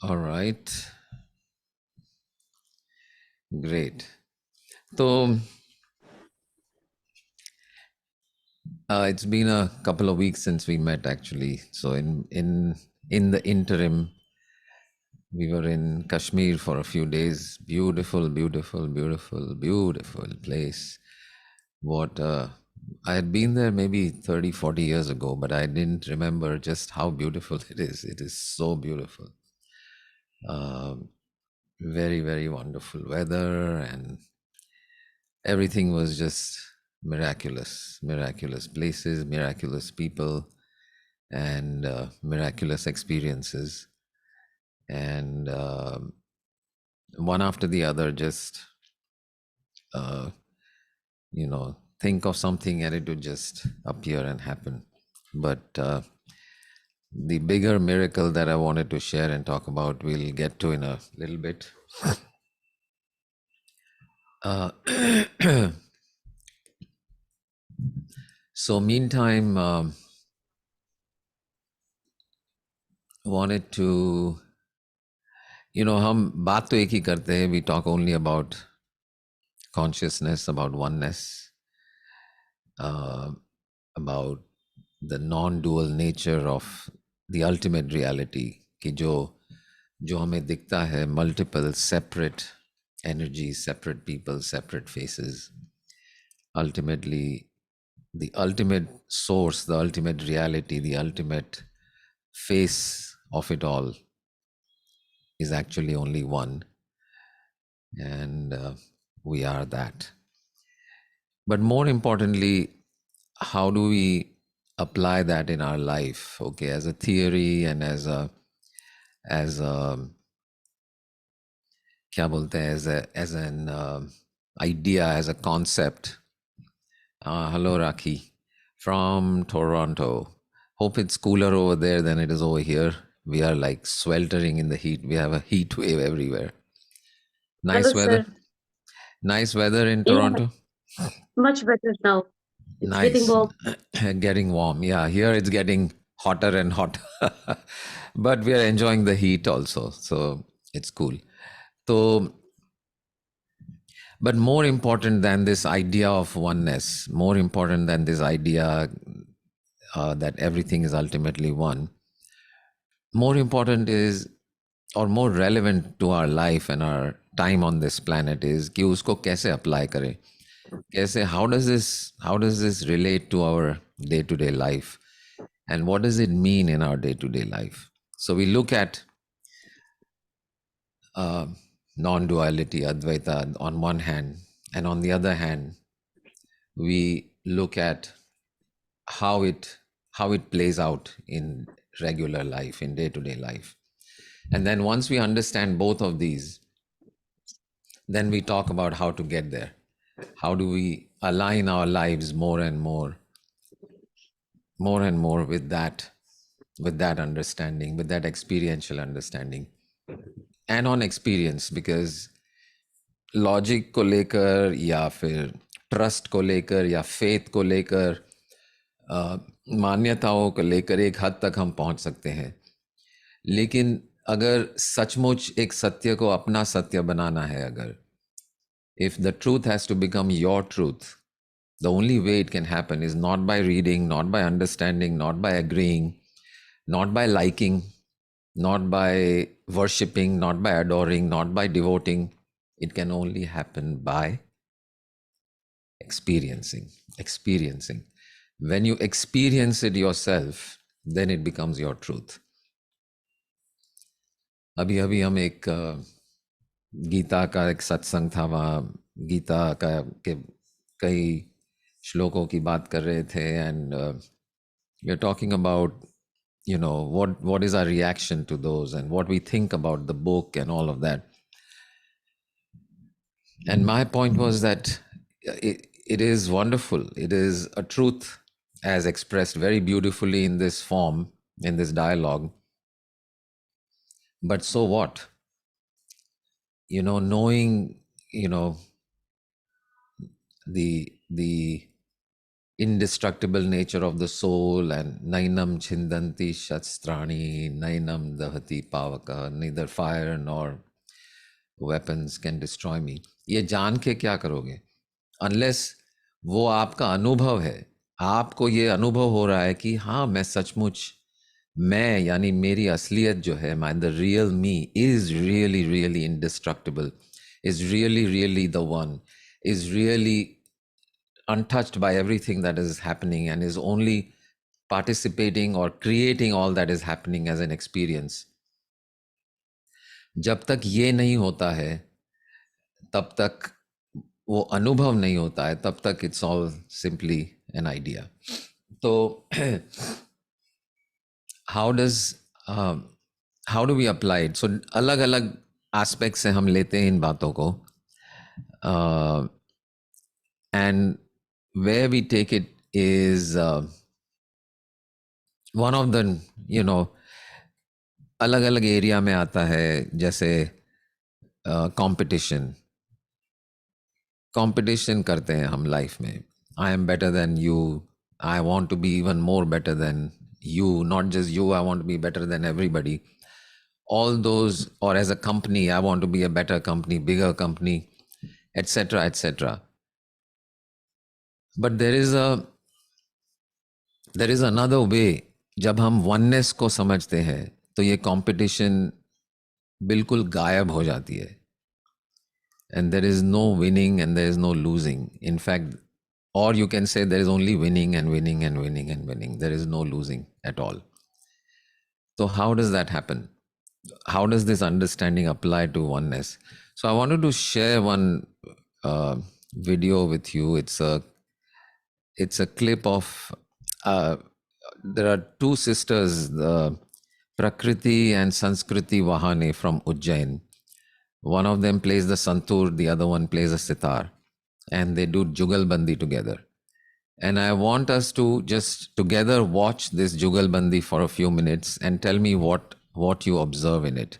All right, great. So it's been a couple of weeks since we met, actually. So in the interim, we were in Kashmir for a few days. Beautiful, beautiful, beautiful, beautiful place. What I had been there maybe 30, 40 years ago, but I didn't remember just how beautiful it is. It is so beautiful. Um, Very, very wonderful weather, and everything was just miraculous. Miraculous places, miraculous people, and miraculous experiences. And one after the other, just, uh, think of something and it would just appear and happen. But the bigger miracle that I wanted to share and talk about, we'll get to in a little bit. Uh, so, meantime, wanted to, हम बात तो एक ही करते हैं. We talk only about consciousness, about oneness, uh, about the non-dual nature of the ultimate reality, कि जो हमें दिखता है, multiple separate energies, separate people, separate faces. Ultimately, the ultimate source, the ultimate reality, the ultimate face of it all is actually only one, and we are that. But more importantly, how do we apply that in our life? Okay, as a theory and as a क्या बोलते हैं, as an idea, as a concept. Hello, Raki from Toronto. Hope it's cooler over there than it is over here. We are like sweltering in the heat. We have a heat wave everywhere. Hello, Nice weather. sir. Nice weather in Yeah, Toronto. much better now. It's getting Nice. warm. Getting warm. Yeah, here it's getting hotter and hotter. But we are enjoying the heat also. So it's cool. So, but more important than this idea of oneness, more important than this idea that everything is ultimately one, more important is, or more relevant to our life and our time on this planet is कि उसको कैसे apply करें. कैसे, how does this relate to our day to day life, and what does it mean in our day to day life? So we look at uh, non duality, Advaita, on one hand, and on the other hand, we look at how it plays out in regular life, in day to day life. And then once we understand both of these, then we talk about how to get there. How do we align our lives more and more with that understanding, with that experiential understanding, and on experience, because logic को लेकर या फिर trust को लेकर या faith को लेकर, मान्यताओं को लेकर एक हद तक हम पहुंच सकते हैं. लेकिन अगर सचमुच एक सत्य को अपना सत्य बनाना है, अगर if the truth has to become your truth, the only way it can happen is not by reading, not by understanding, not by agreeing, not by liking, not by worshipping, not by adoring, not by devoting. It can only happen by experiencing. When you experience it yourself, then it becomes your truth. अभी अभी हम एक गीता का एक सत्संग था, वहाँ गीता का के कई श्लोकों की बात कर रहे थे, and we are talking about what is our reaction to those, and what we think about the book and all of that. And my point was that it is wonderful. It is a truth as expressed very beautifully in this form, in this dialogue. But so what? Knowing, the indestructible nature of the soul, and nainam chindanti shastrani, nainam dahati pavaka, neither fire nor weapons can destroy me. ये जान के क्या करोगे? Unless वो आपका अनुभव है, आपको ये अनुभव हो रहा है कि हाँ मैं सचमुच, मैं यानी मेरी असलियत जो है, my the real me is really really indestructible, is really really the one, is really untouched by everything that is happening, and is only participating or creating all that is happening as an experience. जब तक ये नहीं होता है, तब तक वो अनुभव नहीं होता है, तब तक it's all simply an idea. तो how does how do we apply it? So अलग अलग एस्पेक्ट से हम लेते हैं इन बातों को, and where we take it is one of the, you know, अलग अलग एरिया में आता है. जैसे कंपटीशन कंपटीशन करते हैं हम लाइफ में. I am better than you, I want to be even more better than you, not just you, I want to be better than everybody, all those. Or as a company, I want to be a better company, bigger company, etc etc. But there is another way. जब हम oneness को समझते हैं तो ये competition बिल्कुल गायब हो जाती है, and there is no winning and there is no losing. In fact, or you can say there is only winning and winning and winning and winning. There is no losing at all. So how does that happen? How does this understanding apply to oneness? So I wanted to share one video with you. It's a clip of uh, there are two sisters, Prakriti and Sanskriti Wahane from Ujjain. One of them plays the santur, the other one plays a sitar, and they do jugalbandi together. And I want us to just together watch this jugalbandi for a few minutes and tell me what you observe in it.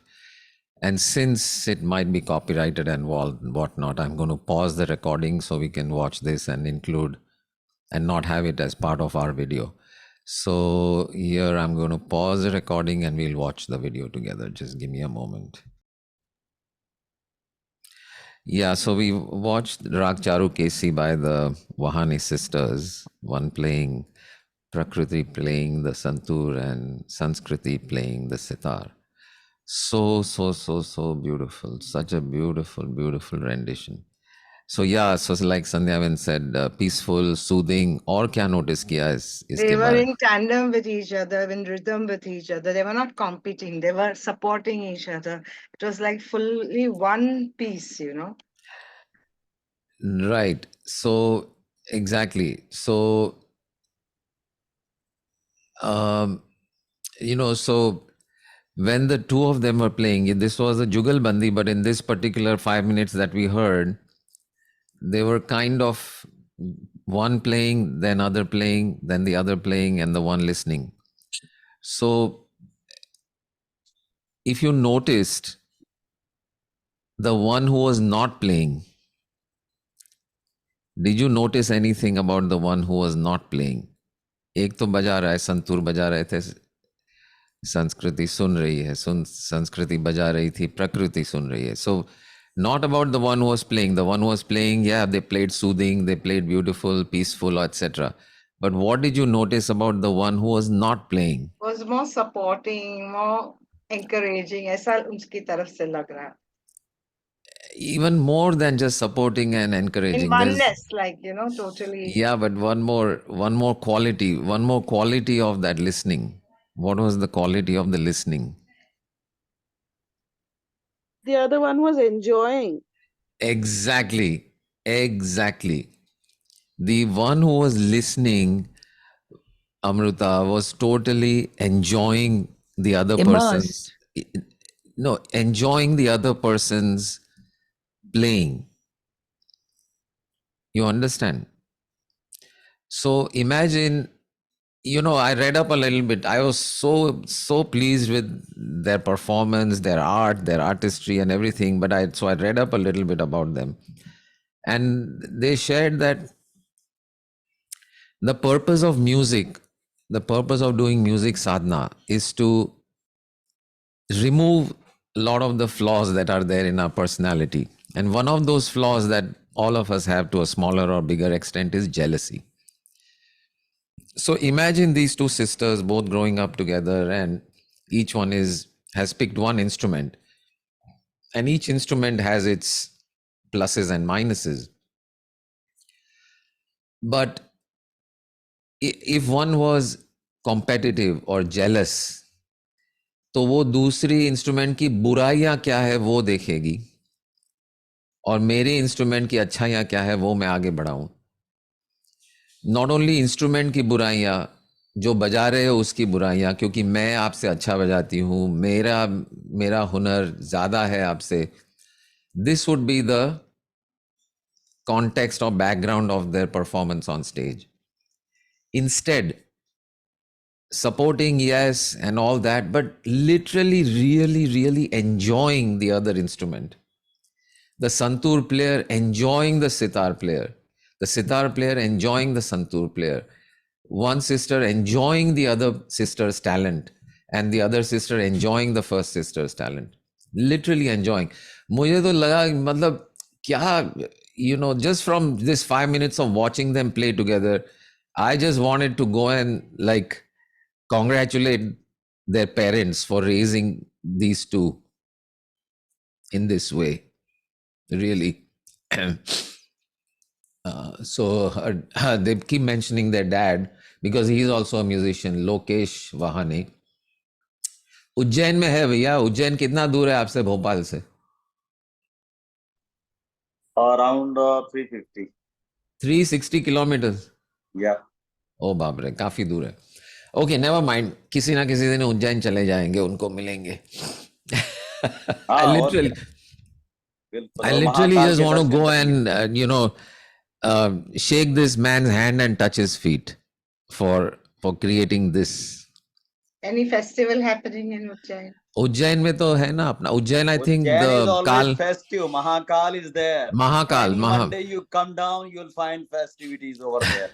And since it might be copyrighted and whatnot, I'm going to pause the recording so we can watch this and include and not have it as part of our video. So here I'm going to pause the recording and we'll watch the video together. Just give me a moment. Yeah, so we watched Rag Charu Kesi by the Wahani sisters, one playing, Prakriti playing the santur, and Sanskriti playing the sitar. So beautiful. Such a beautiful, beautiful rendition. So yeah, so like Sandhyavan said, peaceful, soothing. और क्या notice किया They इसके were बारे? in tandem with each other, in rhythm with each other. They were not competing. They were supporting each other. It was like fully one piece, you know. Right. So exactly. So you know, so when the two of them were playing, this was a jugalbandi, but in this particular 5 minutes that we heard, they were kind of one playing, then other playing, then the other playing, and the one listening. So if you noticed, the one who was not playing, did you notice anything about the one who was not playing? एक तो बजा रहा है, संतूर बजा रहे थे, संस्कृति सुन रही है, संस्कृति बजा रही थी, प्रकृति सुन रही है. So not about the one who was playing. The one who was playing, yeah, they played soothing, they played beautiful, peaceful, etc. But what did you notice about the one who was not playing? Was more supporting, more encouraging. ऐसा उसकी तरफ से लग रहा है. Even more than just supporting and encouraging. In oneness, like, you know, totally. Yeah, but one more quality of that listening. What was the quality of the listening? The other one was enjoying. Exactly. The one who was listening, Amruta, was totally enjoying the other person's, no, enjoying the other person's playing. You understand? So imagine, you know, I read up a little bit. I was so pleased with their performance, their art, their artistry and everything. But I read up a little bit about them. And they shared that The purpose of music, the purpose of doing music sadhana is to remove a lot of the flaws that are there in our personality. And one of those flaws that all of us have to a smaller or bigger extent is jealousy. So imagine these two sisters both growing up together, and each one has picked one instrument, and each instrument has its pluses and minuses. But if one was competitive or jealous, तो वो दूसरी instrument की बुराइयां क्या है वो देखेगी, और मेरे इंस्ट्रूमेंट की अच्छाइयां क्या है वो मैं आगे बढ़ाऊं. नॉट ओनली इंस्ट्रूमेंट की बुराइयां, जो बजा रहे हो उसकी बुराइयां, क्योंकि मैं आपसे अच्छा बजाती हूं, मेरा हुनर ज़्यादा है आपसे. This would be the context or background of their performance on stage. Instead, supporting, yes, and all that, but literally, really enjoying the other instrument. The santoor player enjoying the sitar player, the sitar player enjoying the santoor player, one sister enjoying the other sister's talent, and the other sister enjoying the first sister's talent. Literally enjoying. मुझे तो लगा मतलब क्या, just from this 5 minutes of watching them play together, I just wanted to go and like congratulate their parents for raising these two in this way, really. So they keep mentioning their dad because he is also a musician, Lokesh Vahane. Ujjain में है भैया. उज्जैन कितना दूर है आपसे, भोपाल से? Around 350. 360 kilometers. Yeah. ओ बाप रे, काफी दूर है. ओके, नेवर माइंड, किसी ना किसी दिन उज्जैन चले जाएंगे, उनको मिलेंगे. I literally just want to go and shake this man's hand and touch his feet for creating this. Any festival happening in Ujjain? Ujjain में तो है ना अपना Ujjain. I think Ujjain is the always Kal festive. Mahakal is there. Mahakal One day you come down, you'll find festivities over there.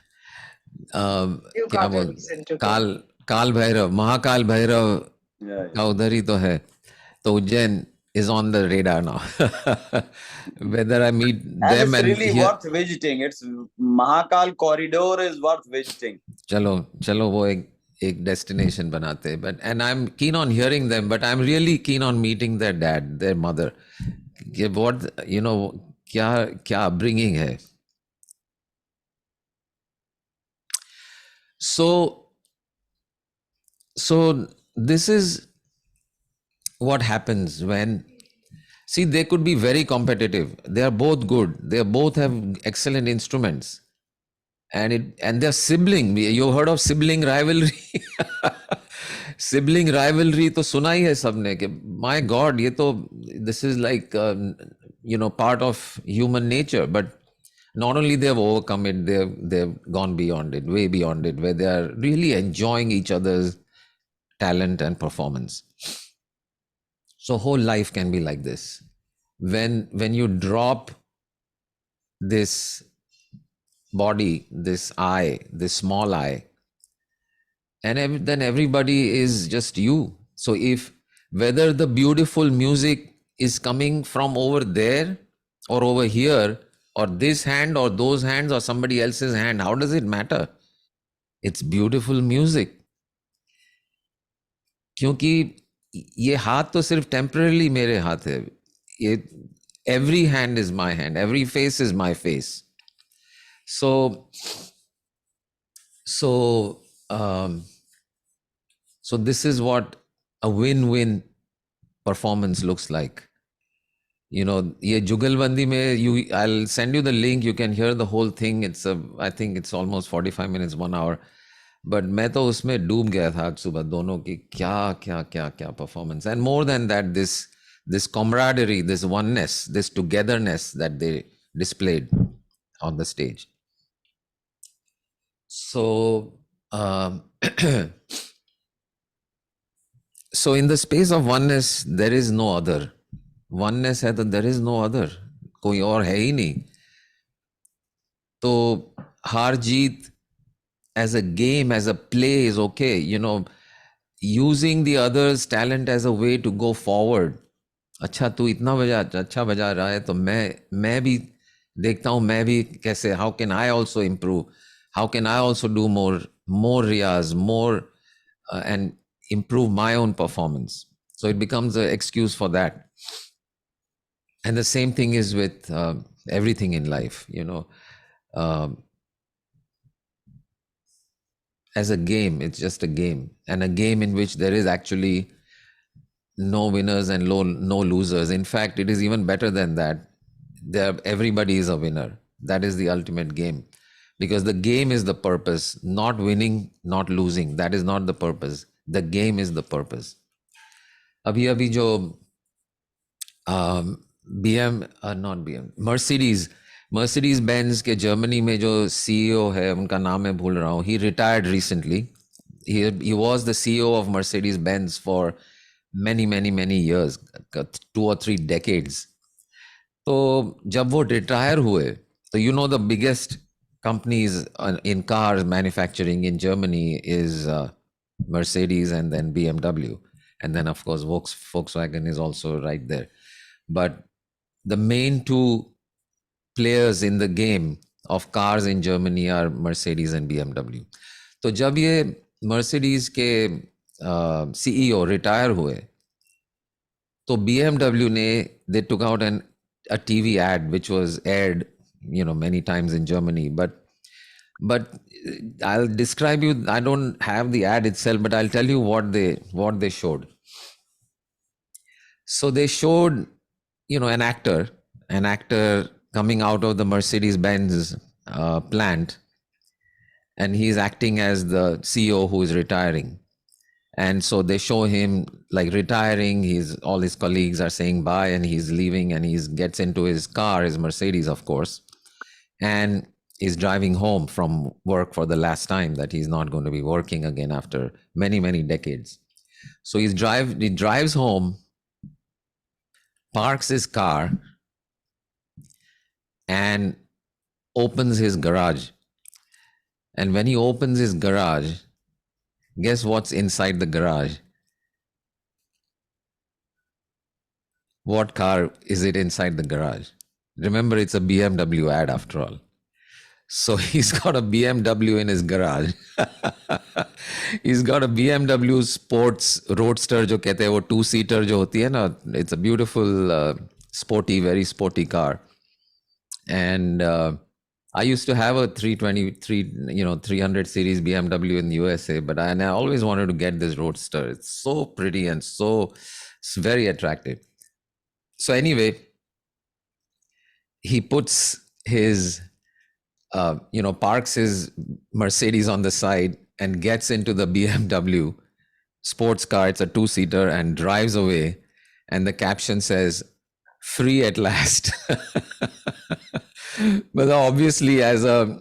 You क्या got a बोल, reason to go. काल Bhairav, Mahakal Bhairav Yeah. का उधर ही तो है. तो Ujjain is on the radar now. Whether I meet And them it's and really here, worth visiting. It's Mahakal corridor is worth visiting. चलो वो एक destination बनाते हैं. But and I'm keen on hearing them, but I'm really keen on meeting their dad, their mother. कि what क्या upbringing है. So this is what happens when, see, they could be very competitive. They are both good. They both have excellent instruments. And they're sibling. You heard of sibling rivalry? Sibling rivalry तो सुना ही है सबने कि my God, this is like part of human nature. But not only they've overcome it, they've gone beyond it, way beyond it, where they are really enjoying each other's talent and performance. So whole life can be like this. When you drop this body, this I, this small I, and then everybody is just you. So if whether the beautiful music is coming from over there or over here, or this hand or those hands or somebody else's hand, how does it matter? It's beautiful music. क्योंकि ये हाथ तो सिर्फ temporary मेरे हाथ है. ये every hand is my hand, every face is my face. So this is what a win-win performance looks like. ये जुगलबंदी में, I'll send you the link, you can hear the whole thing. I think it's almost 45 minutes, 1 hour. But मैं तो उसमें डूब गया था आज सुबह, दोनों की क्या performance. And more than that, this camaraderie, this oneness, this togetherness that they displayed on the stage. So so in the space of oneness, there is no other. Oneness है तो there is no other. कोई और है ही नहीं. तो हार जीत as a game, as a play is okay. You know, using the other's talent as a way to go forward. अच्छा तू इतना अच्छा बजा रहा है तो मैं भी देखता हूँ मैं भी कैसे how can I also improve, how can I also do more riyaz, more and improve my own performance. So it becomes an excuse for that. And the same thing is with everything in life, you know. As a game, it's just a game, and a game in which there is actually no winners and no losers. In fact, it is even better than that. Everybody is a winner. That is the ultimate game, because the game is the purpose, not winning, not losing. That is not the purpose. The game is the purpose. अभी अभी जो Mercedes Benz के Germany में जो CEO है, उनका नाम मैं भूल रहा हूँ, he retired recently. he was the CEO of Mercedes Benz for many years, 2 or 3 decades. तो जब वो रिटायर हुए तो you know the biggest companies in cars manufacturing in Germany is Mercedes and then BMW, and then of course Volkswagen is also right there. But the main two players in the game of cars in Germany are Mercedes and BMW. तो जब ये Mercedes के CEO retire हुए तो BMW ने they took out a TV ad which was aired, you know, many times in Germany. But I'll describe you. I don't have the ad itself, but I'll tell you what they showed. So they showed, you know, an actor coming out of the Mercedes-Benz plant, and he's acting as the CEO who is retiring. And so they show him like retiring. All his colleagues are saying bye, and he's leaving, and he gets into his car, his Mercedes, of course, and is driving home from work for the last time, that he's not going to be working again after many decades. So he drives home, parks his car, and opens his garage. And when he opens his garage, guess what's inside the garage? What car is it inside the garage? Remember, it's a BMW ad after all. So he's got a BMW in his garage. He's got a BMW Sports Roadster, जो कहते हैं वो 2-seater जो होती है ना. It's a beautiful, very sporty car. And I used to have a 300 series BMW in the USA, but I always wanted to get this Roadster. It's so pretty and it's very attractive. So anyway, he puts his, parks his Mercedes on the side and gets into the BMW sports car. It's a 2-seater, and drives away. And the caption says, "Free at last." But obviously, as a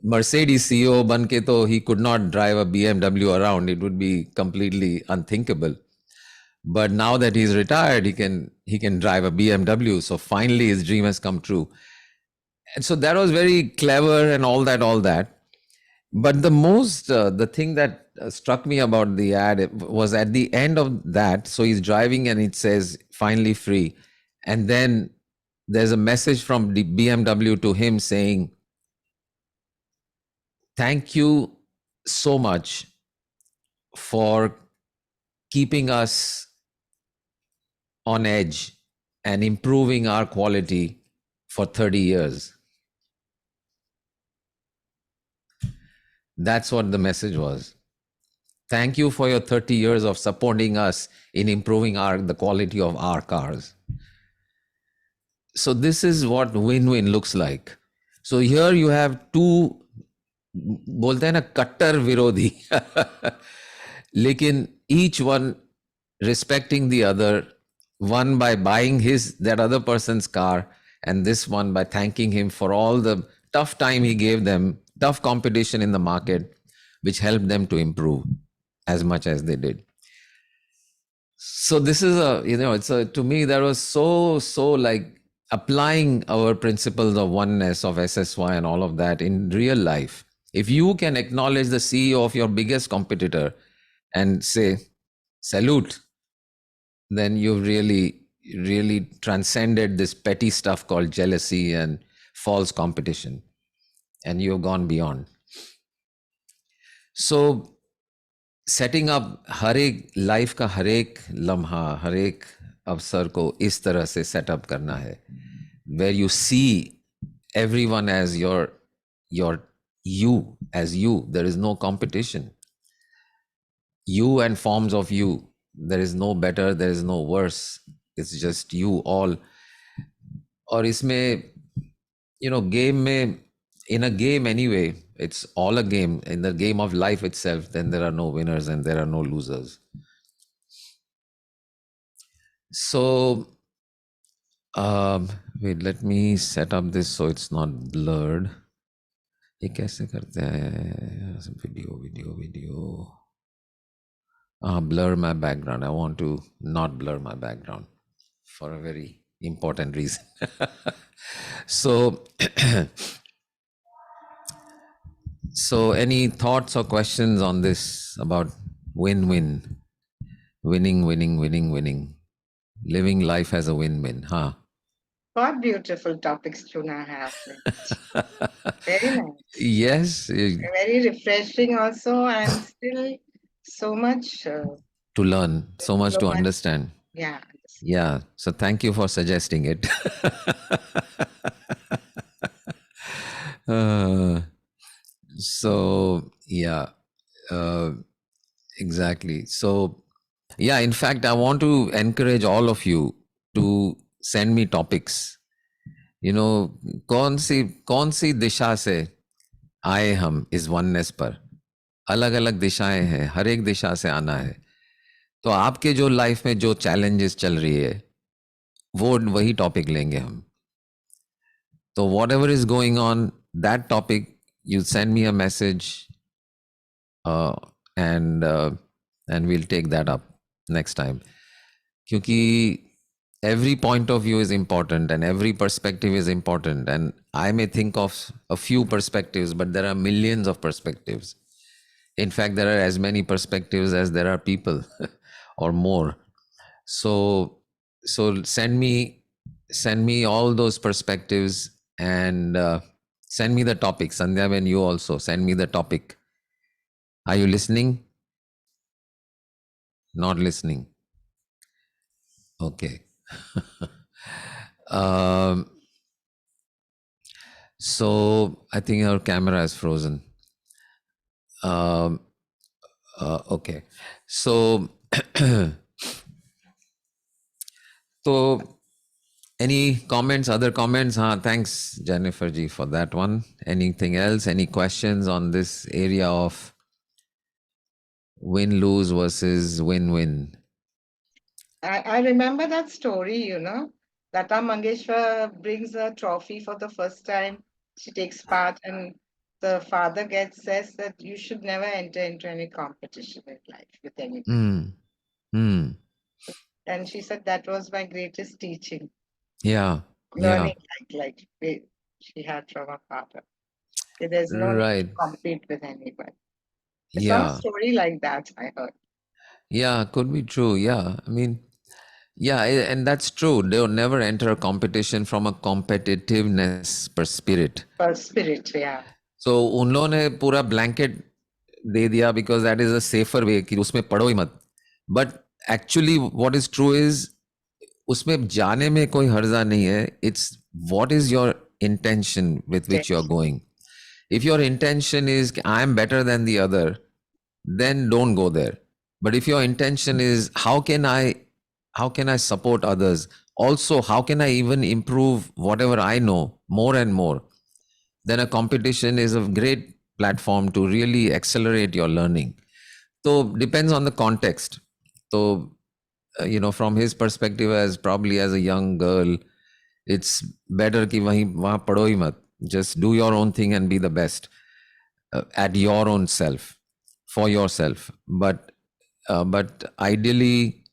Mercedes CEO banke to he could not drive a BMW around. It would be completely unthinkable. But now that he's retired, he can drive a BMW. So finally, his dream has come true. And so that was very clever and all that. But the thing that struck me about the ad was at the end of that. So he's driving and it says, "Finally free." And then there's a message from the BMW to him saying, "Thank you so much for keeping us on edge and improving our quality for 30 years. That's what the message was. Thank you for your 30 years of supporting us in improving the quality of our cars. So this is what win-win looks like. So here you have two, बोलते हैं ना कट्टर विरोधी, लेकिन each one respecting the other, one by buying that other person's car, and this one by thanking him for all the tough time he gave them, tough competition in the market, which helped them to improve as much as they did. So this is to me, that was so like applying our principles of oneness, of SSY, and all of that in real life, if you can acknowledge the CEO of your biggest competitor and say, salute, then you've really transcended this petty stuff called jealousy and false competition, and you've gone beyond. So setting up हर एक life का हर एक लम्हा, हर एक अवसर को इस तरह से सेटअप करना है, where you see everyone as your you, as you. There is no competition. You and forms of you. There is no better, there is no worse. It's just you all. और इसमें game में, in a game anyway, it's all a game. In the game of life itself, then there are no winners and there are no losers. So wait, let me set up this so it's not blurred. ये कैसे करते हैं? Video. Blur my background. I want to not blur my background for a very important reason. So so any thoughts or questions on this about win-win, winning, living life as a win-win, huh? What beautiful topics Tuna have. Very nice. Yes. Very refreshing also, and still so much to learn, so much to understand. Yeah. Yeah. So thank you for suggesting it. So yeah, exactly. So yeah, in fact, I want to encourage all of you to send me topics. कौन सी दिशा से आए हम इस oneness पर? अलग अलग दिशाएं हैं, हर एक दिशा से आना है. तो आपके जो लाइफ में जो चैलेंजेस चल रही है, वो वही टॉपिक लेंगे हम. तो what ever is going on that topic, you send me a message and we'll take that up next time. Kyunki every point of view is important and every perspective is important, and I may think of a few perspectives, but there are millions of perspectives. In fact, there are as many perspectives as there are people or more. So send me all those perspectives and send me the topic. Sandhya, when you also send me the topic. Are you listening? Not listening. Okay. So I think our camera is frozen. Okay. So any comments, other comments? Thanks, Jennifer ji, for that one. Anything else? Any questions on this area of win-lose versus win-win? I remember that story, Lata Mangeshwar brings a trophy for the first time. She takes part, and the father says that you should never enter into any competition in life with anyone. And she said that was my greatest teaching. Yeah. Learning like she had from her father. There's no need to compete with anyone. It's some story like that, I heard. Yeah, could be true. Yeah. I mean, yeah, and that's true. They'll never enter a competition from a competitiveness spirit. Yeah. So उन लोगों ने पूरा blanket दे दिया because that is a safer way कि उसमें पढ़ो ही मत. But actually what is true is उसमें जाने में कोई हर्जा नहीं है. It's what is your intention with which you're going. If your intention is I am better than the other, then don't go there. But if your intention is how can I support others? Also, how can I even improve whatever I know more and more? Then a competition is a great platform to really accelerate your learning. So depends on the context. So from his perspective, as probably as a young girl, it's better कि वहाँ पढ़ो ही मत. Just do your own thing and be the best at your own self, for yourself. But ideally,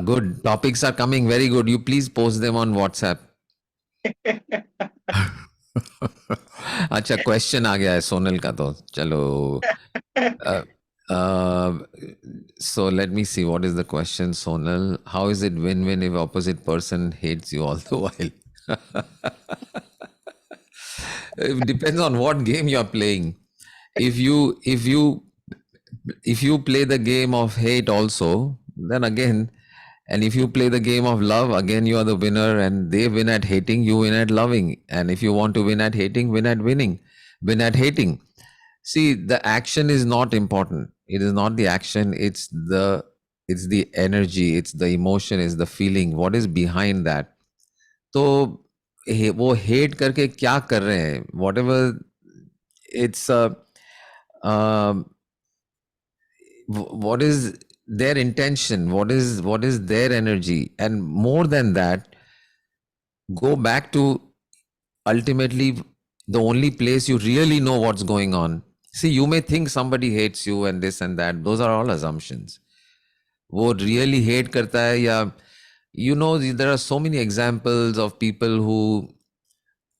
Good. Topics are coming. Very good. You please post them on WhatsApp. अच्छा, question आ गया है सोनल का, तो चलो. So let me see, what is the question, Sonal? How is it win-win if opposite person hates you all the while? It depends on what game you're playing. If you play the game of hate also, then again, and if you play the game of love, again you are the winner, and they win at hating, you win at loving. And if you want to win at hating, win at winning, win at hating. See, the action is not important. It is not the action, it's the energy, it's the emotion, it's the feeling, what is behind that. तो वो hate करके क्या कर रहे हैं, what ever its, what is their intention, what is their energy, and more than that, go back to ultimately the only place you really know what's going on. See, you may think somebody hates you and this and that, those are all assumptions. वो really hate करता है, या there are so many examples of people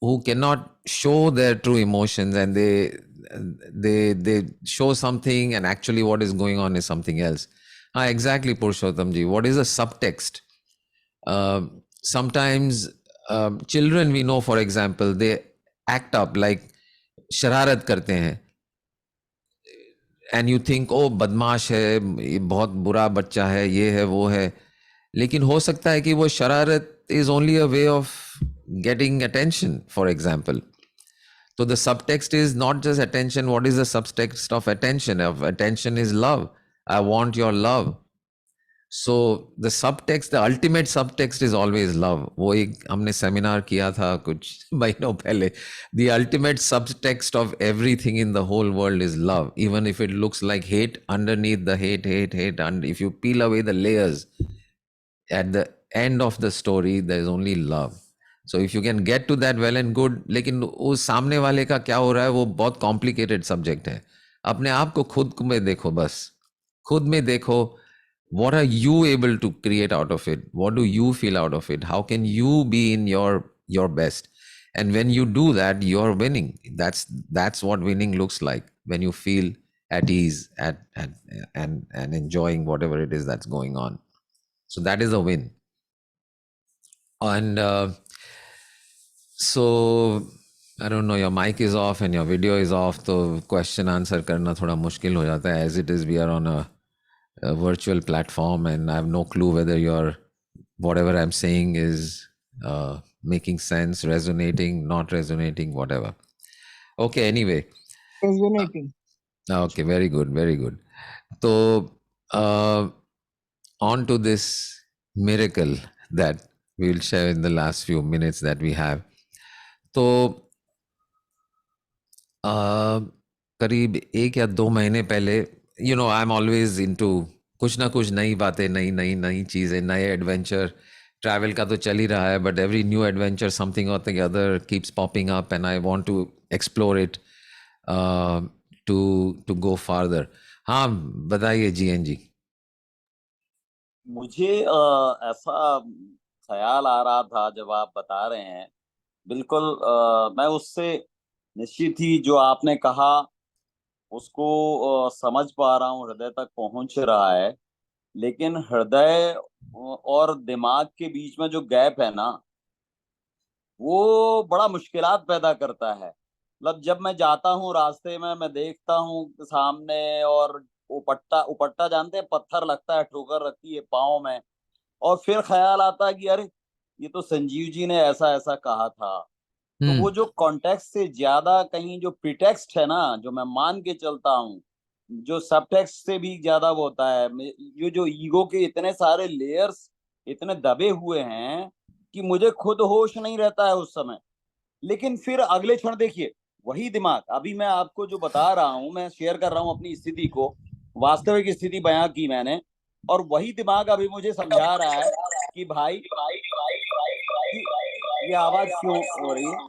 who cannot show their true emotions, and they show something, and actually what is going on is something else. Exactly, Purushottam ji. What is a subtext? Sometimes children, we know, for example, they act up like शरारत करते हैं, and you think, oh, बदमाश है, ये बहुत बुरा बच्चा है, ये है, वो है. लेकिन हो सकता है कि वो शरारत is only a way of getting attention, for example. So the subtext is not just attention. What is the subtext of attention? Attention is love. I want your love. So the subtext, the ultimate subtext is always love. वो एक हमने seminar किया था कुछ महीनों पहले. The ultimate subtext of everything in the whole world is love. Even if it looks like hate, underneath the hate, and if you peel away the layers, at the end of the story, there is only love. So if you can get to that, well and good. लेकिन उस सामने वाले का क्या हो रहा है, वो बहुत complicated subject है. अपने आप को खुद में देखो, बस खुद में देखो. What are you able to create out of it? What do you feel out of it? How can you be in your best? And when you do that, you're winning. That's what winning looks like, when you feel at ease and enjoying whatever it is that's going on. So that is a win. And so I don't know, your mic is off and your video is off, तो question answer करना थोड़ा मुश्किल हो जाता है. As it is, we are on a virtual platform, and I have no clue whether whatever I'm saying is making sense, resonating, not resonating, whatever. Okay, anyway. Resonating. Okay, very good, very good. So on to this miracle that we will share in the last few minutes that we have. तो करीब 1 या 2 महीने पहले, I am always into कुछ ना कुछ नई बातें, नई चीज़ें, नए एडवेंचर. ट्रैवल का तो चल ही रहा है, but every new adventure, something और the other keeps popping up, and I want to explore it to go farther. हाँ, बताइए जीएन जी. मुझे ऐसा ख्याल आ रहा था जब आप बता रहे हैं, बिल्कुल मैं उससे निश्चित ही जो आपने कहा उसको समझ पा रहा हूँ, हृदय तक पहुंच रहा है. लेकिन हृदय और दिमाग के बीच में जो गैप है ना, वो बड़ा मुश्किलात पैदा करता है. मतलब जब मैं जाता हूँ रास्ते में, मैं देखता हूँ सामने, और उपट्टा जानते हैं, पत्थर लगता है, ठोकर रखती है पाँव में, और फिर ख्याल आता है कि अरे ये तो संजीव जी ने ऐसा ऐसा कहा था. तो वो जो कॉन्टेक्स्ट से ज्यादा कहीं जो प्रीटेक्स्ट है ना, जो मैं मान के चलता हूँ, जो सबटेक्स्ट से भी ज्यादा वो होता है. ये जो ईगो के इतने सारे लेयर्स इतने दबे हुए हैं कि मुझे खुद होश नहीं रहता है उस समय. लेकिन फिर अगले क्षण देखिए, वही दिमाग, अभी मैं आपको जो बता रहा हूँ, मैं शेयर कर रहा हूँ अपनी स्थिति को, वास्तविक स्थिति बयां की मैंने, और वही दिमाग अभी मुझे समझा रहा है कि भाई ये आवाज क्यों हो रही है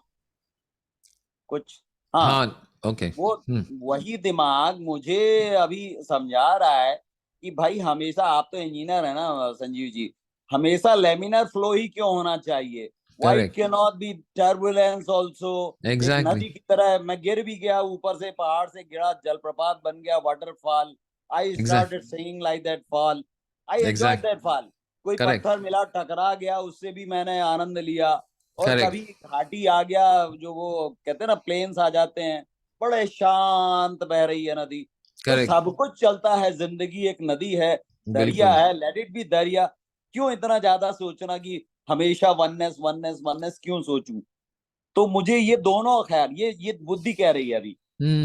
कुछ. हाँ, ओके. वो वही दिमाग मुझे अभी समझा रहा है कि भाई हमेशा, आप तो इंजीनियर है ना संजीव जी, हमेशा लेमिनर फ्लो ही क्यों होना चाहिए? Why Correct. Can not be turbulence also? एक Exactly. नदी की तरह मैं गिर भी गया, ऊपर से पहाड़ से गिरा, जलप्रपात बन गया, waterfall, I Exactly. Started singing like that fall, I enjoyed Exactly. That fall. कोई Correct. पत्थर मिला, टकरा गया, उससे भी मैंने आनंद लिया। और Correct. कभी घाटी आ गया, जो वो कहते हैं ना प्लेन्स आ जाते हैं, बड़े शांत बह रही है नदी। तो Correct. सब कुछ चलता है, जिंदगी एक नदी है, दरिया बिल्कुल. है, लेट इट बी दरिया। क्यों इतना ज्यादा सोचना कि हमेशा वननेस वननेस वननेस क्यों सोचूं? तो मुझे ये दोनों ख्याल, ये बुद्धि कह रही है अभी,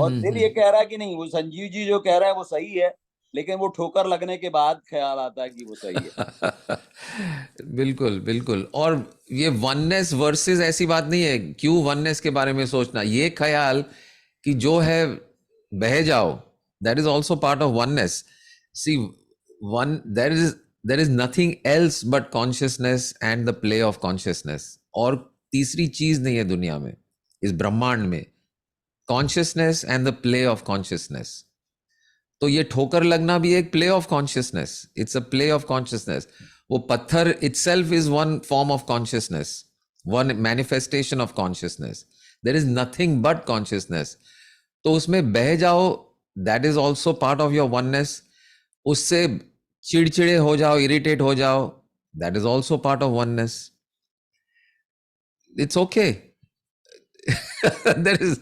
और दिल ये कह रहा है कि नहीं, वो संजीव जी जो कह रहा है वो सही है, लेकिन वो ठोकर लगने के बाद ख्याल आता है कि वो सही है। बिल्कुल बिल्कुल। और ये वननेस वर्सेस ऐसी बात नहीं है, क्यों वननेस के बारे में सोचना, ये ख्याल कि जो है बह जाओ, that is also part of oneness. See one, there is nothing else but consciousness and the play of consciousness. और तीसरी चीज नहीं है दुनिया में, इस ब्रह्मांड में, consciousness and the play of consciousness. तो ये ठोकर लगना भी एक play of consciousness, it's a play of consciousness. वो पत्थर itself is one form of consciousness, one manifestation of consciousness. There is nothing but consciousness. तो उसमें बह जाओ, that is also part of your oneness. उससे चिड़चिड़े हो जाओ, इरिटेट हो जाओ, that is also part of oneness. It's okay. There is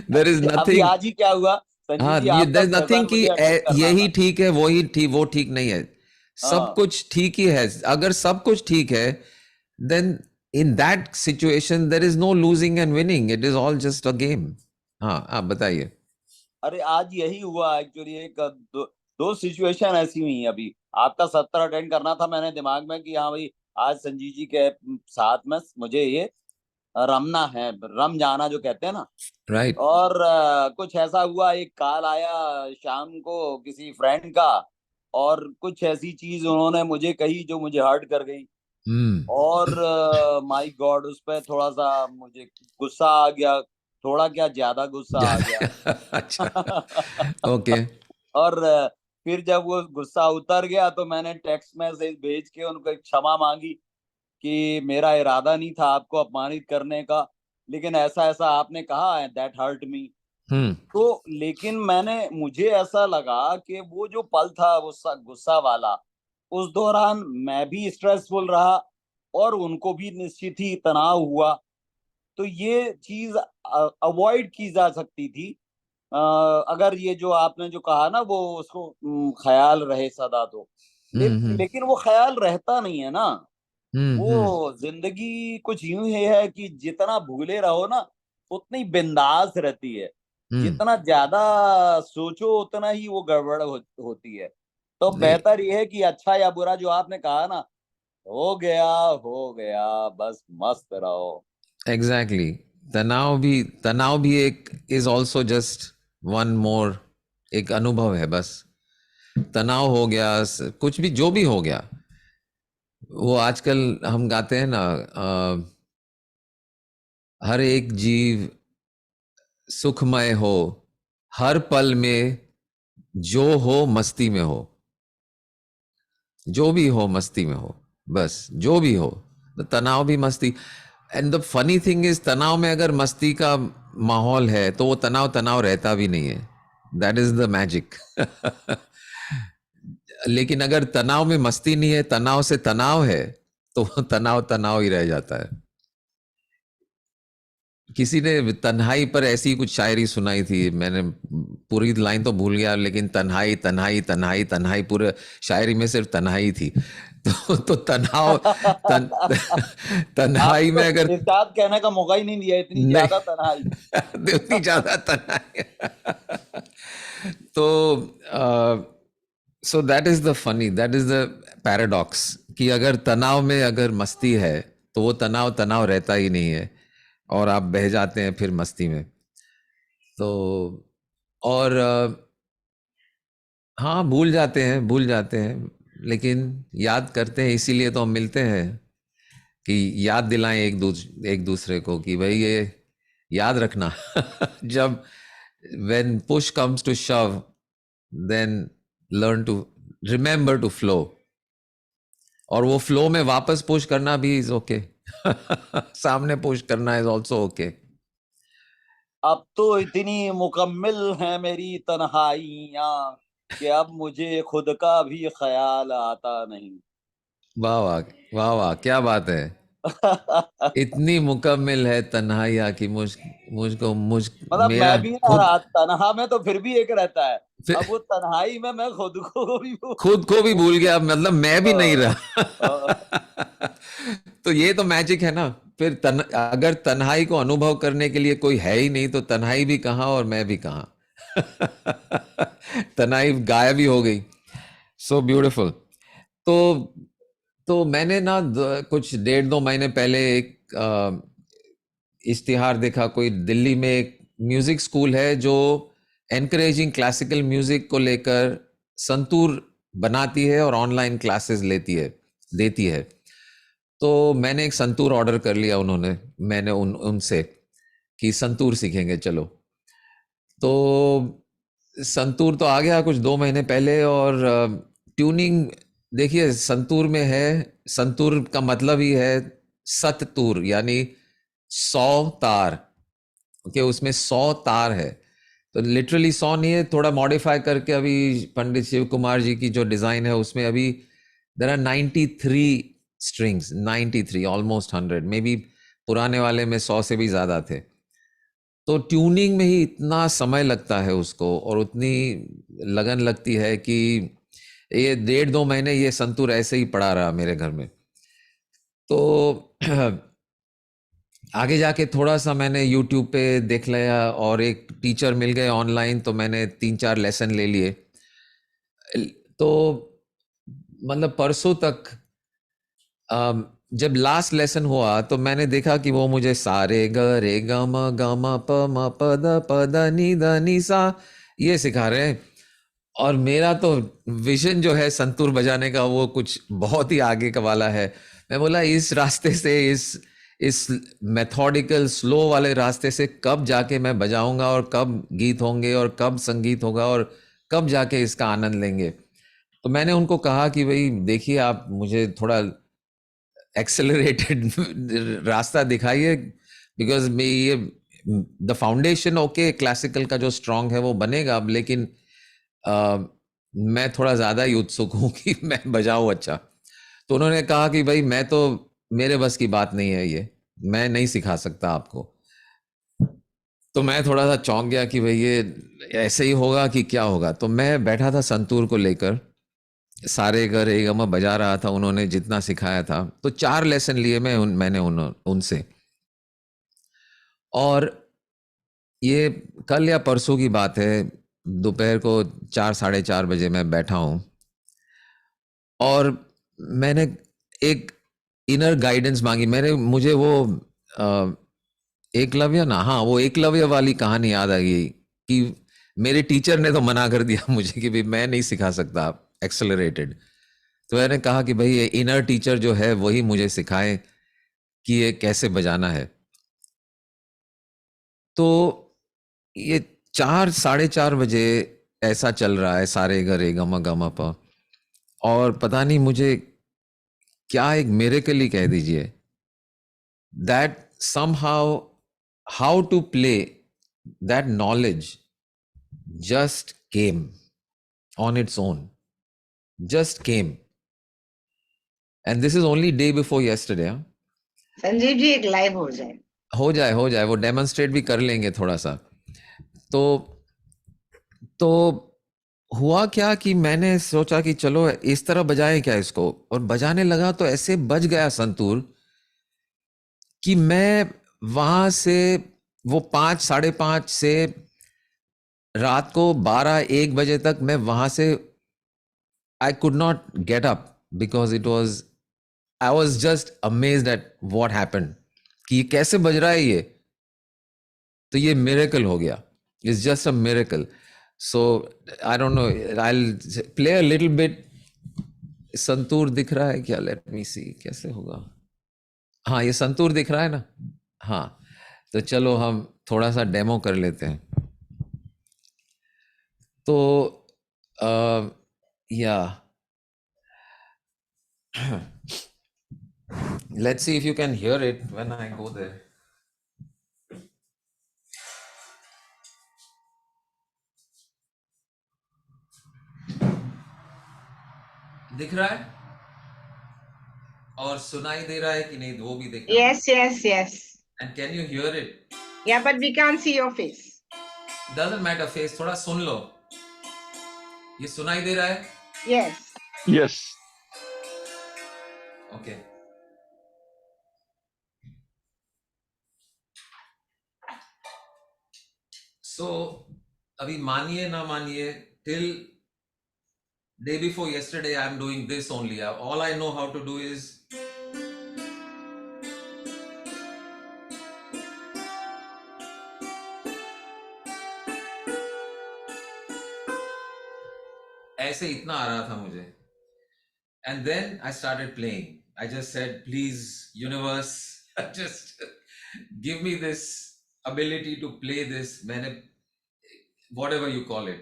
अभी नथिंग। आज ही क्या हुआ संजीव हाँ, जी, आपका देयर व्यवहार नथिंग कि मुझे अटेंड करना यही था। ठीक है, वो ठीक नहीं है। सब हाँ, कुछ ठीक ही है। अगर सब कुछ ठीक है, then in that situation there is no losing and winning, it is all just a game. हाँ, आप बताइए। अरे आज यही हुआ एक्चुअली। एक दो सिचुएशन ऐसी हुई हैं अभी। आपका सत्र अटेंड करना था, मैंने दिमाग में कि हाँ भाई आज संजीव जी के साथ में मुझे ये रमना है, रम जाना जो कहते हैं ना। राइट। और कुछ ऐसा हुआ, एक कॉल आया शाम को किसी फ्रेंड का, और कुछ ऐसी चीज उन्होंने मुझे कही जो मुझे हर्ट कर गई। और माय गॉड, उस पर थोड़ा सा मुझे गुस्सा आ गया, थोड़ा क्या ज्यादा गुस्सा आ गया। अच्छा। ओके। और फिर जब वो गुस्सा उतर गया तो मैंने टेक्स्ट मैसेज भेज के उनको एक क्षमा मांगी कि मेरा इरादा नहीं था आपको अपमानित करने का, लेकिन ऐसा ऐसा आपने कहा है, दैट हर्ट मी। हम्म। तो लेकिन मुझे ऐसा लगा कि वो जो पल था वो गुस्सा वाला, उस दौरान मैं भी स्ट्रेसफुल रहा और उनको भी निश्चित ही तनाव हुआ। तो ये चीज अवॉइड की जा सकती थी, अगर ये जो आपने जो कहा ना वो उसको ख्याल रहे सदा। तो लेकिन वो ख्याल रहता नहीं है ना। वो जिंदगी कुछ यूं ही है कि जितना भूले रहो ना उतनी बिंदास रहती है, जितना ज्यादा सोचो उतना ही वो गड़बड़ होती है। तो नहीं, बेहतर ये है कि अच्छा या बुरा जो आपने कहा ना, हो गया, बस मस्त रहो। एग्जैक्टली। तनाव भी एक is also just one more, एक अनुभव है बस। तनाव हो गया, कुछ भी जो भी हो गया, वो आजकल हम गाते हैं ना, हर एक जीव सुखमय हो, हर पल में जो हो मस्ती में हो, जो भी हो मस्ती में हो, बस जो भी हो। तो तनाव भी मस्ती। And the funny thing is, तनाव में अगर मस्ती का माहौल है तो वो तनाव तनाव रहता भी नहीं है। That is the magic. लेकिन अगर तनाव में मस्ती नहीं है, तनाव से तनाव है, तो तनाव तनाव ही रह जाता है। किसी ने तन्हाई पर ऐसी कुछ शायरी सुनाई थी, मैंने पूरी लाइन तो भूल गया, लेकिन तन्हाई तन्हाई तन्हाई तन्हाई, पूरे शायरी में सिर्फ तन्हाई थी। तो तनाव तन्हाई आपको में अगर तो इरशाद कहने का मौका ही नहीं दिया, इतनी नहीं, ज्यादा तन्हाई। उतनी ज्यादा तन्हाई। तो so that is the paradox, कि अगर तनाव में अगर मस्ती है तो वो तनाव तनाव रहता ही नहीं है, और आप बह जाते हैं फिर मस्ती में। तो और हाँ, भूल जाते हैं, लेकिन याद करते हैं, इसीलिए तो हम मिलते हैं कि याद दिलाएं एक दूसरे को कि भाई ये याद रखना। जब when push comes to shove, then learn to remember to flow, और वो फ्लो में वापस पुश करना भी इज ओके सामने पुश करना इज ऑल्सो ओके। अब तो इतनी मुकम्मिल है मेरी तन्हाइयां कि अब मुझे खुद का भी ख्याल आता नहीं। वाह वाह, वाह वाह, क्या बात है। इतनी मुकम्मिल है तन्हाइयाँ कि मुझको मुझ मतलब मेरा मैं भी ना खुद, रहा, तन्हा में तो फिर भी एक रहता है, फिर अब वो तन्हाई में मैं खुद को भी खुद को भी भूल गया, मतलब मैं भी नहीं हाँ, रहा तो ये तो मैजिक है ना। फिर अगर तन्हाई को अनुभव करने के लिए कोई है ही नहीं तो तन्हाई भी कहाँ और मैं भी कहाँ तन्हाई गायब ही हो गई। So beautiful. तो मैंने ना कुछ 1.5-2 महीने पहले एक इश्तिहार देखा, कोई दिल्ली में एक म्यूजिक स्कूल है जो एनकरेजिंग क्लासिकल म्यूजिक को लेकर संतूर बनाती है और ऑनलाइन क्लासेस देती है। तो मैंने एक संतूर ऑर्डर कर लिया, मैंने उनसे कि संतूर सीखेंगे चलो। तो संतूर तो आ गया कुछ 2 महीने पहले, और ट्यूनिंग देखिए संतूर में है, संतूर का मतलब ही है सततूर, यानी 100 तार के, उसमें 100 तार है। तो लिटरली 100 नहीं है, थोड़ा मॉडिफाई करके अभी पंडित शिव कुमार जी की जो डिजाइन है उसमें अभी there are 93 strings, 93, almost 100, may be पुराने वाले में 100 से भी ज्यादा थे। तो ट्यूनिंग में ही इतना समय लगता है उसको, और उतनी लगन लगती है कि ये 1.5-2 महीने ये संतूर ऐसे ही पड़ा रहा मेरे घर में। तो आगे जाके थोड़ा सा मैंने यूट्यूब पे देख लिया और एक टीचर मिल गए ऑनलाइन, तो मैंने 3-4 लेसन ले लिए। तो मतलब परसों तक जब लास्ट लेसन हुआ तो मैंने देखा कि वो मुझे सारे ग रे ग म प म प द नी द नी सा ये सिखा रहे हैं, और मेरा तो विजन जो है संतूर बजाने का वो कुछ बहुत ही आगे का वाला है। मैं बोला इस रास्ते से, इस मेथोडिकल स्लो वाले रास्ते से कब जाके मैं बजाऊंगा, और कब गीत होंगे, और कब संगीत होगा, और कब जाके इसका आनंद लेंगे। तो मैंने उनको कहा कि भाई देखिए आप मुझे थोड़ा एक्सेलरेटेड रास्ता दिखाइए, बिकॉज मैं ये द फाउंडेशन ओके क्लासिकल का जो स्ट्रांग है वो बनेगा अब, लेकिन मैं थोड़ा ज़्यादा ही उत्सुक हूँ कि मैं बजाऊँ अच्छा। तो उन्होंने कहा कि भाई मैं तो, मेरे बस की बात नहीं है ये, मैं नहीं सिखा सकता आपको। तो मैं थोड़ा सा चौंक गया कि भाई ये ऐसे ही होगा कि क्या होगा। तो मैं बैठा था संतूर को लेकर, सारे ग रे ग म बजा रहा था, उन्होंने जितना सिखाया था। तो 4 लेसन लिए मैंने उनसे, और ये कल या परसों की बात है, दोपहर को 4-4:30 बजे मैं बैठा हूँ, और मैंने एक इनर गाइडेंस मांगी। मुझे वो अ, एकलव्य ना, हाँ वो एकलव्य वाली कहानी याद आ गई कि मेरे टीचर ने तो मना कर दिया मुझे कि भाई मैं नहीं सिखा सकता एक्सेलरेटेड। तो मैंने कहा कि भाई ये इनर टीचर जो है वही मुझे सिखाए कि ये कैसे बजाना है। तो ये 4-4:30 बजे ऐसा चल रहा है, सारे ग रे ग म प, और पता नहीं मुझे क्या एक मिरेकल ही कह दीजिए, that somehow how to play, that knowledge just came on its own, just came. And this is only day before yesterday, हाँ? संजीव जी एक लाइव हो जाए। हो जाए, वो डेमोन्स्ट्रेट भी कर लेंगे थोड़ा सा। तो हुआ क्या कि मैंने सोचा कि चलो इस तरह बजाएं क्या इसको, और बजाने लगा तो ऐसे बज गया संतूर कि मैं वहां से वो 5-5:30 से रात को 12-1 बजे तक मैं वहां से I could not get up, because it was, I was just amazed at what happened कि ये कैसे बज रहा है ये। तो ये मिरेकल हो गया, it's just a miracle. So I don't know, I play a little bit. Santoor दिख रहा है क्या? लेट मी सी कैसे होगा। हाँ ये संतूर दिख रहा है ना। हाँ तो चलो हम थोड़ा सा डेमो कर लेते हैं। तो या Let's see if you can hear it when I go there. दिख रहा है और सुनाई दे रहा है कि नहीं वो भी देखना. Yes, yes, yes. And can you hear it? Yeah, but we can't see your face. Doesn't matter face, थोड़ा सुन लो. ये सुनाई दे रहा है? Yes. Yes. Okay. So अभी मानिए ना मानिए, till day before yesterday I am doing this only. All I know how to do is ऐसे इतना आ रहा था मुझे. And then I started playing. I just said, please, universe, just give me this ability to play this, whatever you call it.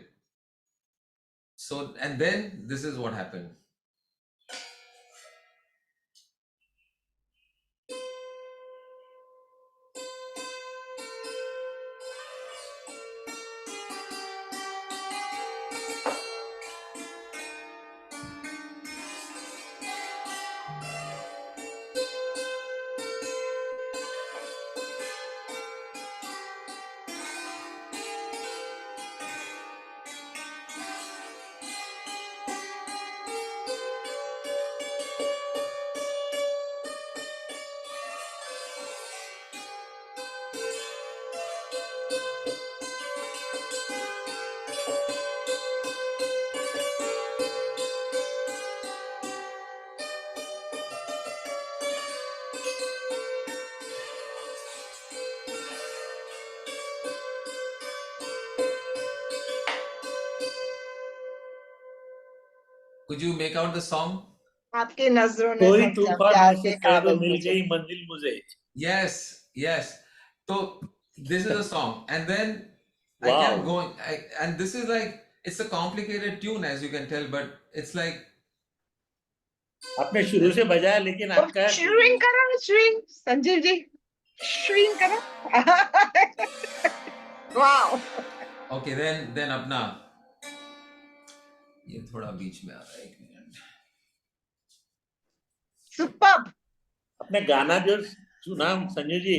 So, and then this is what happened. Could you make out the song? आपके नजरों ने कोई समझा तूफान प्यार हो के से कह दो काबिल मिल मुझे. गई मंजिल मुझे. Yes, yes. So this is a song, and then I Wow. kept going, and this is like it's a complicated tune, as you can tell, but it's like आपने शुरू से बजाया लेकिन आपका Swing करो, swing, संजीव जी. Swing करो. Wow. okay. Then अपना ये थोड़ा बीच में आ रहा है, एक मिनट. Superb. आपने गाना जो सुना संजय जी,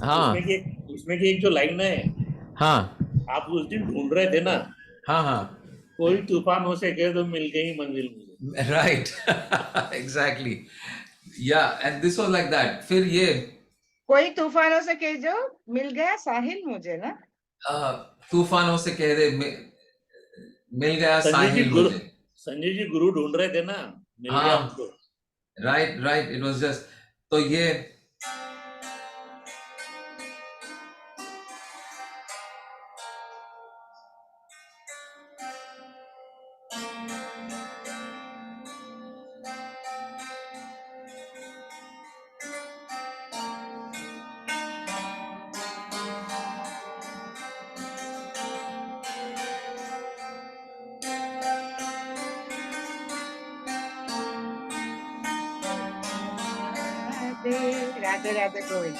हाँ उसमें की एक जो लाइन है, हाँ आप उस दिन ढूंढ रहे थे ना, हाँ हाँ. कोई तूफान हो से कह दो मिल गई मंजिल मुझे. Right. Exactly. Yeah, and this was like that. फिर ये कोई तूफानों से कह जो मिल गया साहिल मुझे ना. तूफानों से कह दे मिल गया साहिल मुझे. संजय जी गुरु ढूंढ रहे थे ना, मिल गया हाँ. हमको. Right. It was just तो ये Radhe Radhe Govind.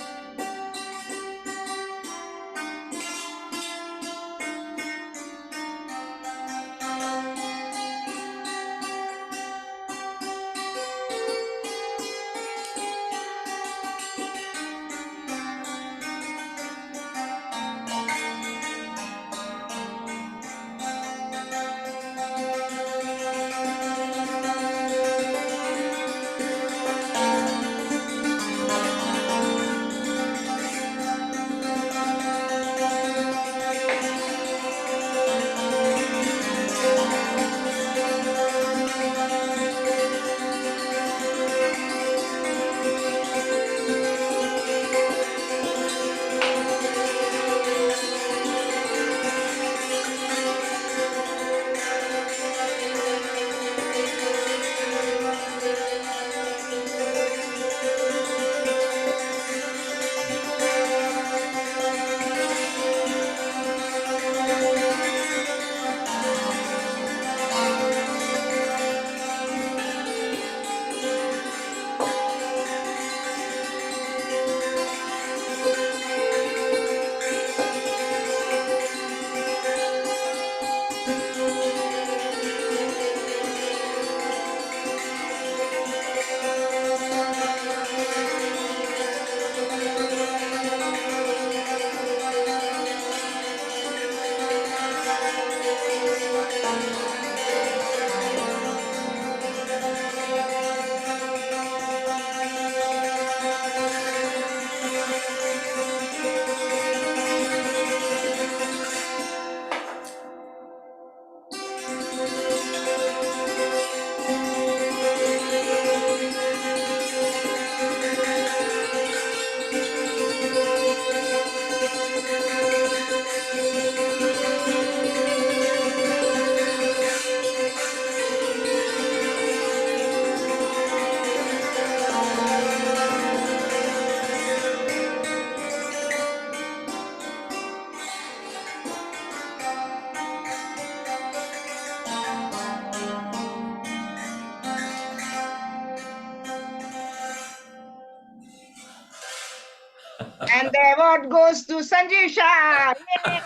And the award goes to Sanjeev Shah. Yay!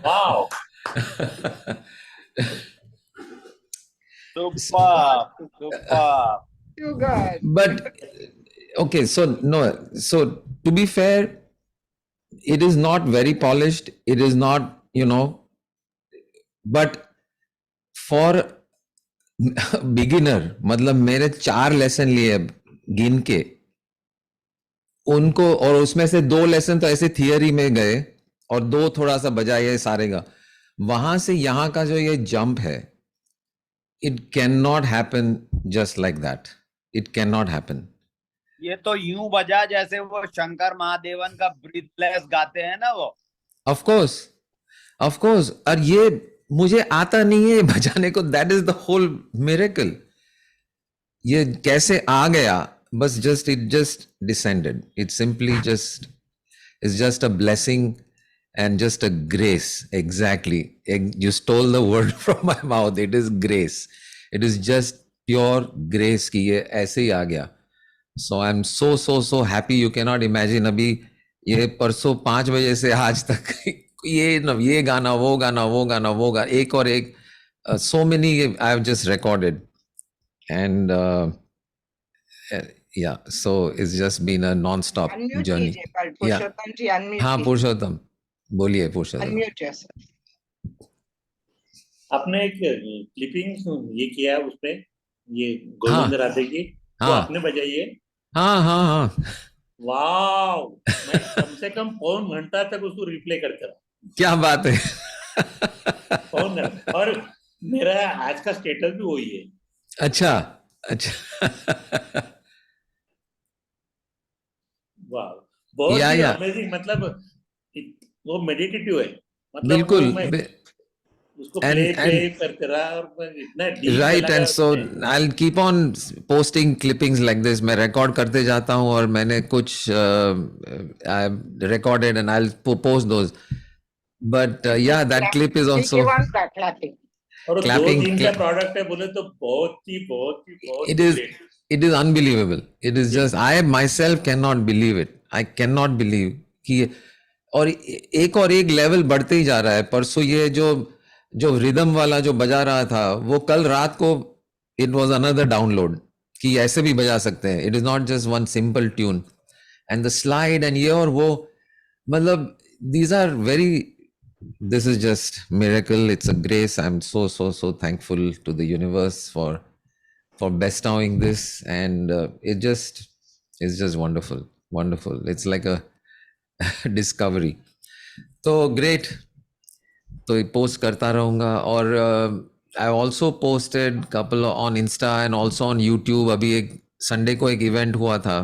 Wow. Super, super. Too good. But okay, so no, so to be fair, it is not very polished. It is not, but for beginner, मतलब मेरे 4 lesson लिए अब गिन के उनको, और उसमें से 2 लेसन तो ऐसे थियरी में गए और 2 थोड़ा सा बजाए सारे का, वहां से यहाँ का जो ये जंप है, it can not happen just like that. It can not happen. ये तो यूं बजा जैसे वो शंकर महादेवन का ब्रीथलेस गाते हैं ना वो. Of course. और ये मुझे आता नहीं है बजाने को. That is the whole miracle. ये कैसे आ गया? बस it just descended. It simply just is just a blessing and just a grace. Exactly. You stole the word from my mouth. It is grace. It is just pure grace कि ये ऐसे ही आ गया. So I'm so happy. You cannot imagine. अभी ये परसों 5 बजे से आज तक ये गाना वो गाना एक और एक, so many I have just recorded, and yeah, so it's just been a non-stop Unmute journey. कीजिए, पर पुरुषोत्तम जी unmute हाँ कीजिए. पुरुषोत्तम बोलिए. पुरुषोत्तम Unmute yourself. आपने एक क्लिपिंग ये किया है उसपे, ये गोविंद राधे की, तो हाँ. आपने बजाई है. हाँ. वाव, मैं कम से कम पौन घंटा तक उसको रिप्ले करता रहा. क्या बात है. पौन घंटा. और मेरा आज का स्टेटस भी वही है. अच्छा. वाह, बहुत या, ही या. अमेजिंग. मतलब वो मेडिटेटिव है. मतलब बिल्कुल. वो मैं उसको And- प्ले करते रहा और मैं इतना deep राइट. लगा एंड सो उसमें. I keep on posting clippings like this. मैं रिकॉर्ड करते जाता हूँ और मैंने कुछ recorded and I post those. But yeah that clip is She also. wants that clapping. और 2 clapping, दिन का प्रोडक्ट है बोले तो बहुत ही It is- great. It is unbelievable. It is just, I myself cannot believe it. I cannot believe कि और एक लेवल बढ़ते ही जा रहा है. परसों ये जो रिदम वाला जो बजा रहा था, वो कल रात को इट वाज अनदर डाउनलोड कि ऐसे भी बजा सकते हैं. It is not just one simple tune and the slide and ये और वो, मतलब these are very, this is just miracle. It's a grace. I'm so thankful to the universe for bestowing this, and it just is just wonderful. It's like a discovery. तो great. तो post करता रहूंगा. और I also posted couple on Insta and also on YouTube. अभी एक Sunday को एक event हुआ था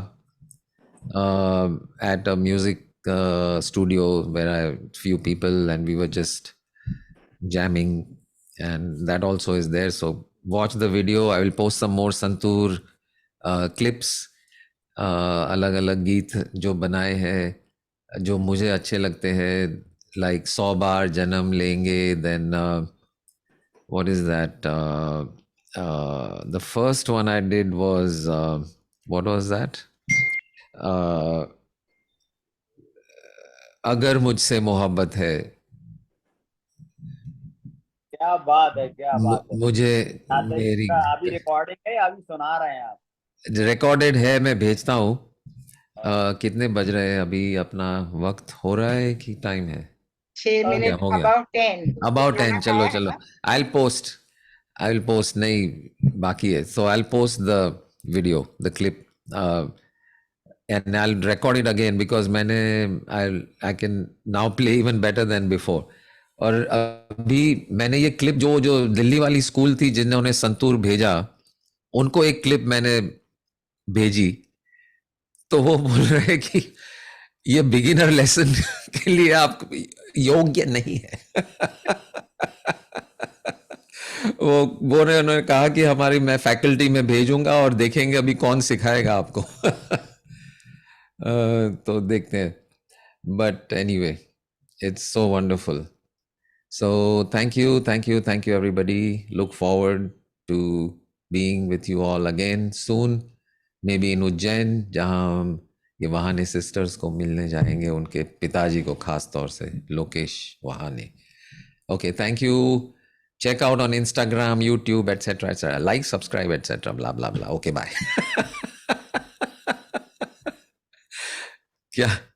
at a music studio where I few people and we were just jamming, and that also is there. So watch the video. I will post some more Santoor clips, अलग अलग गीत जो बनाए हैं जो मुझे अच्छे लगते हैं, like 100 बार जन्म लेंगे. Then what is that? The first one I did was what was that? अगर मुझसे मोहब्बत है. क्या बात है, क्या बात है. मुझे दादा जी मेरी का अभी रिकॉर्डिंग है, अभी सुना रहे हैं आप. रिकॉर्डेड है, मैं भेजता हूँ. कितने बज रहे हैं अभी? अपना वक्त हो रहा है कि टाइम है? 6 minutes, हो गया. about 10. About 10. चलो. I'll post. नहीं बाकी है. So I'll post the video, the clip, and I'll record it again because I can now play even better than before. और अभी मैंने ये क्लिप जो दिल्ली वाली स्कूल थी जिन्होंने संतूर भेजा, उनको एक क्लिप मैंने भेजी, तो वो बोल रहे हैं कि ये बिगिनर लेसन के लिए आप योग्य नहीं है. वो बोल रहे, उन्होंने कहा कि मैं फैकल्टी में भेजूंगा और देखेंगे अभी कौन सिखाएगा आपको. तो देखते हैं. But anyway, it's so wonderful. So thank you everybody. Look forward to being with you all again soon, maybe in Ujjain, जहाँ हम ये वहाने सिस्टर्स को मिलने जाएंगे, उनके पिताजी को खास तौर से, लोकेश वहाने. Okay, thank you. Check out on Instagram, YouTube, etc., etc. Like, subscribe, etc. Blah blah blah. Okay, bye. क्या